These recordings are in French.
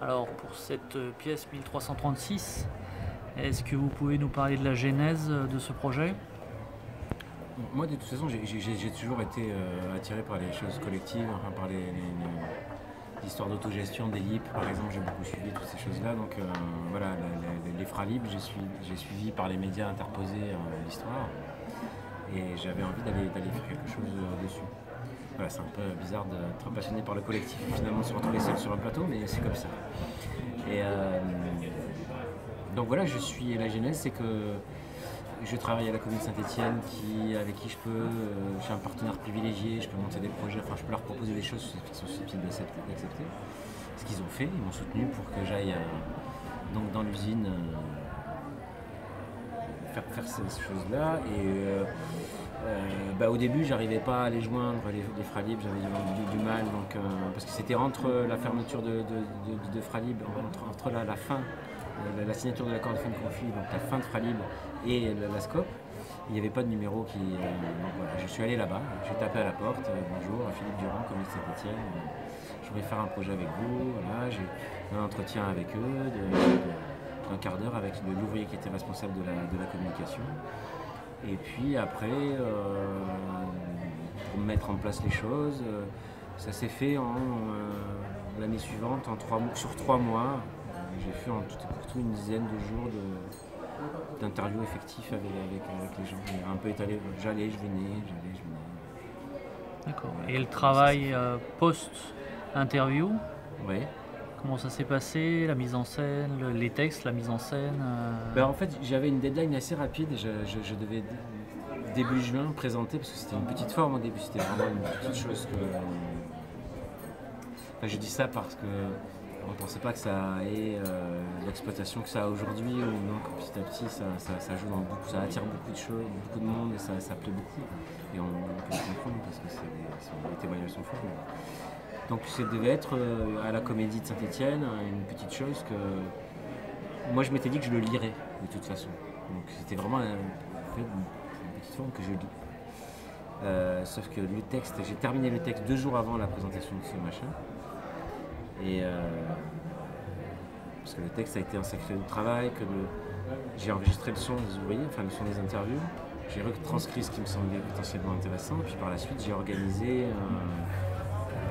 Alors pour cette pièce 1336, est-ce que vous pouvez nous parler de la genèse de ce projet? Moi, de toute façon, j'ai toujours été attiré par les choses collectives, enfin, par l'histoire d'autogestion des LIP, par exemple, j'ai beaucoup suivi toutes ces choses-là. Donc voilà, les Fralib, j'ai suivi par les médias interposés l'histoire, et j'avais envie d'aller faire quelque chose dessus. Voilà, c'est un peu bizarre d'être passionné par le collectif et finalement se retrouver seul sur un plateau, mais c'est comme ça. Et donc voilà, la genèse, c'est que je travaille à la commune de Saint-Étienne, avec qui je suis un partenaire privilégié, je peux monter des projets, enfin je peux leur proposer des choses qui sont susceptibles d'accepter. Ce qu'ils ont fait, ils m'ont soutenu pour que j'aille donc dans l'usine faire ces choses-là. Et au début, j'arrivais pas à les joindre, les Fralib, j'avais du mal, donc, parce que c'était entre la fermeture de Fralib, entre la fin, la signature de l'accord de fin de conflit, donc la fin de Fralib et la SCOP. Il n'y avait pas de numéro qui. Donc voilà, je suis allé là-bas, j'ai tapé à la porte, bonjour, Philippe Durand, commune de Saint-Étienne, je voudrais faire un projet avec vous. Voilà, j'ai un entretien avec eux d'un quart d'heure avec l'ouvrier qui était responsable de la communication. Et puis après, pour mettre en place les choses, ça s'est fait l'année suivante, sur 3 mois. J'ai fait en tout une dizaine de jours d'interviews effectives avec les gens. Un peu étalé, j'allais, je venais. D'accord. Et le travail post-interview, Ouais. comment ça s'est passé? La mise en scène, les textes, la mise en scène En fait, j'avais une deadline assez rapide. Je devais début juin présenter, parce que c'était une petite forme au début, c'était vraiment une petite chose que. Enfin, je dis ça parce que on ne pensait pas que ça ait l'exploitation que ça a aujourd'hui, ou non, que petit à petit ça joue dans beaucoup, ça attire beaucoup de choses, beaucoup de monde, et ça plaît beaucoup. Et on peut le comprendre parce que les témoignages sont forts. Donc ça devait être à la Comédie de Saint-Étienne, une petite chose que moi je m'étais dit que je le lirais de toute façon. Donc c'était vraiment une petite forme que je lis. Sauf que le texte, j'ai terminé le texte 2 jours avant la présentation de ce machin. Et parce que le texte a été un sacré travail, j'ai enregistré le son des ouvriers, enfin le son des interviews, j'ai retranscrit ce qui me semblait potentiellement intéressant, puis par la suite j'ai organisé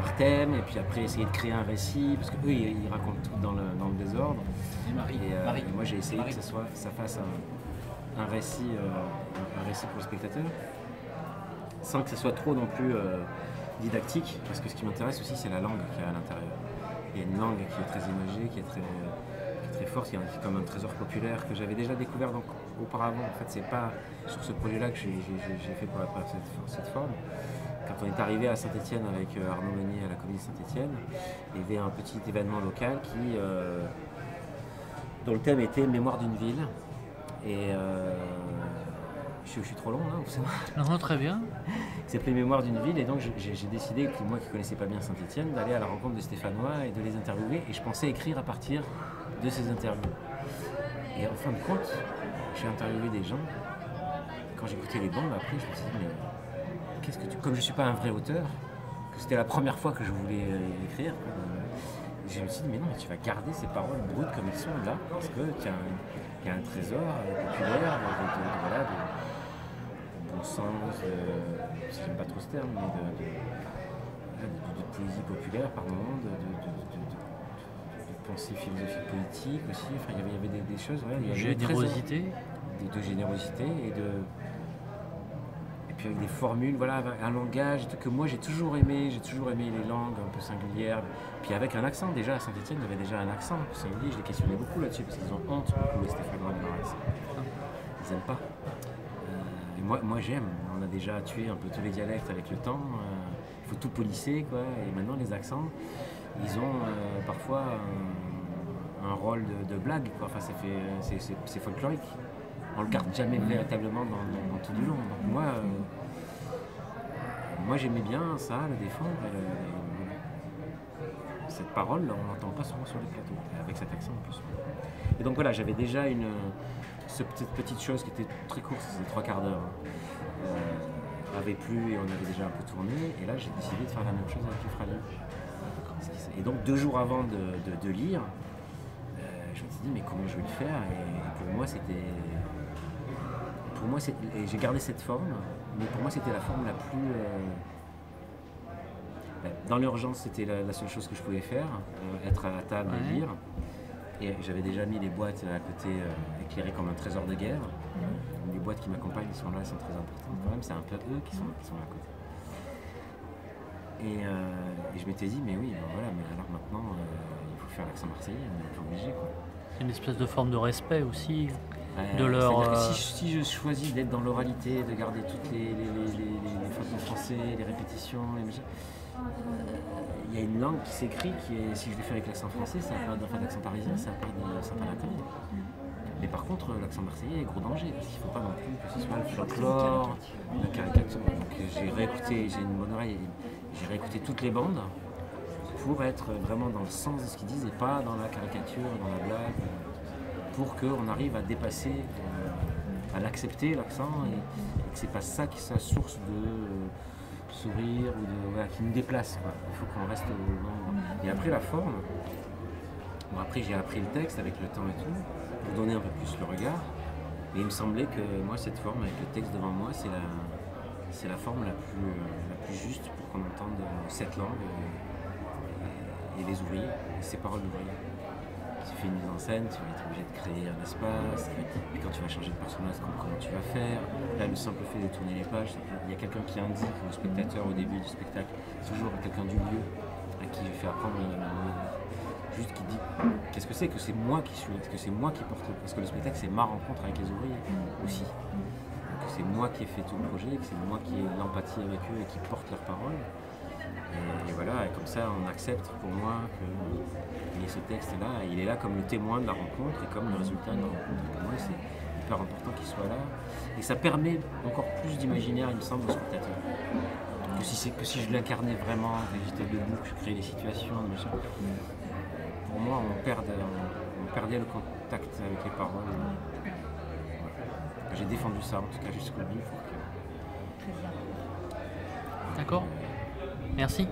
par thème, et puis après essayer de créer un récit, parce qu'eux ils racontent tout dans le désordre. Et moi j'ai essayé que ça fasse un récit pour le spectateur, sans que ce soit trop non plus didactique, parce que ce qui m'intéresse aussi c'est la langue qu'il y a à l'intérieur. Il y a une langue qui est très imagée, qui est très forte, qui est comme un trésor populaire que j'avais déjà découvert auparavant. En fait, c'est pas sur ce projet-là que j'ai fait pour cette forme. Quand on est arrivé à Saint-Étienne avec Arnaud Meunier à la Comédie de Saint-Étienne, il y avait un petit événement local dont le thème était Mémoire d'une ville. Et je suis trop long là, ou c'est bon? Non, très bien. Qui s'appelait Mémoire d'une ville, et donc j'ai décidé, moi qui ne connaissais pas bien Saint-Étienne, d'aller à la rencontre de Stéphanois et de les interviewer, et je pensais écrire à partir de ces interviews. Et en fin de compte, j'ai interviewé des gens. Quand j'écoutais les bandes après, je me suis dit, mais comme je ne suis pas un vrai auteur, que c'était la première fois que je voulais écrire, je me suis dit, mais non, mais tu vas garder ces paroles brutes comme elles sont là, parce que tu as un trésor populaire de bon sens, j'aime pas trop ce terme, mais de poésie populaire par moment, de pensée philosophique politique aussi. Enfin, il y avait des choses, il y avait Générosité. de générosité et puis avec des formules, voilà, un langage que moi j'ai toujours aimé les langues un peu singulières, puis avec un accent. Déjà à Saint-Étienne, il y avait déjà un accent singulier, je les questionnais beaucoup là-dessus, parce qu'ils ont honte beaucoup, les Stéphanois, de leur accent. Ils n'aiment pas. Et moi j'aime, on a déjà tué un peu tous les dialectes avec le temps, il faut tout polisser, quoi. Et maintenant les accents, ils ont parfois un rôle de blague, quoi. Enfin, c'est folklorique. On le garde jamais véritablement dans tout du long. Donc moi j'aimais bien ça, le défendre. Cette parole, on n'entend pas souvent sur les plateaux, avec cet accent en plus. Et donc voilà, j'avais déjà cette petite chose qui était très courte, c'était 3 quarts d'heure. Avait plu et on avait déjà un peu tourné. Et là, j'ai décidé de faire la même chose avec les Fralib. Et donc 2 jours avant de lire, je me suis dit mais comment je vais le faire, et pour moi et j'ai gardé cette forme, mais pour moi c'était la forme la plus... dans l'urgence c'était la seule chose que je pouvais faire, être à la table et lire. Et j'avais déjà mis les boîtes à côté, éclairées comme un trésor de guerre. Les boîtes qui m'accompagnent sont là, elles sont très importantes quand même, c'est un peu eux qui sont là à côté. Et je m'étais dit, mais oui, ben voilà, mais alors maintenant, il faut faire l'accent marseillais, on est obligé, quoi. C'est une espèce de forme de respect aussi de C'est-à-dire leur... que si je choisis d'être dans l'oralité, de garder toutes les fautes de français, les répétitions, les machins, il y a une langue qui s'écrit qui est, si je le fais avec l'accent français, ça va pas l'accent parisien, ça va pas l'intérêt. Mais par contre, l'accent marseillais est gros danger, parce qu'il ne faut pas non plus que ce soit le folklore, la caricature. Donc j'ai réécouté, j'ai une bonne oreille, j'ai réécouté toutes les bandes pour être vraiment dans le sens de ce qu'ils disent et pas dans la caricature, dans la blague, pour qu'on arrive à dépasser, à l'accepter, l'accent, et que c'est pas ça qui soit source de sourire ou de, voilà, qui nous déplace, quoi. Il faut qu'on reste au... Et après la forme, bon, après j'ai appris le texte avec le temps et tout, pour donner un peu plus le regard, et il me semblait que moi cette forme avec le texte devant moi, c'est la forme la plus juste pour qu'on entende cette langue et les ouvriers, et ces paroles d'ouvriers. Tu fais une mise en scène, tu vas être obligé de créer un espace, et quand tu vas changer de personnage, comment tu vas faire. Là, le simple fait de tourner les pages, il y a quelqu'un qui indique au spectateur au début du spectacle, toujours quelqu'un du lieu à qui je fais apprendre juste qui dit qu'est-ce que c'est moi qui suis, est-ce que c'est moi qui porte, parce que le spectacle c'est ma rencontre avec les ouvriers aussi. Donc c'est moi qui ai fait tout le projet, que c'est moi qui ai l'empathie avec eux et qui porte leurs paroles. Et voilà, et comme ça on accepte pour moi qu'il y ait ce texte-là, il est là comme le témoin de la rencontre et comme le résultat de la rencontre. Pour moi c'est hyper important qu'il soit là. Et ça permet encore plus d'imaginaire, il me semble, au spectateur. Que si je l'incarnais vraiment, que j'étais debout, que je créais les situations, machin. Pour moi on perdait le contact avec les paroles. Voilà. J'ai défendu ça en tout cas jusqu'au bout. D'accord. Merci.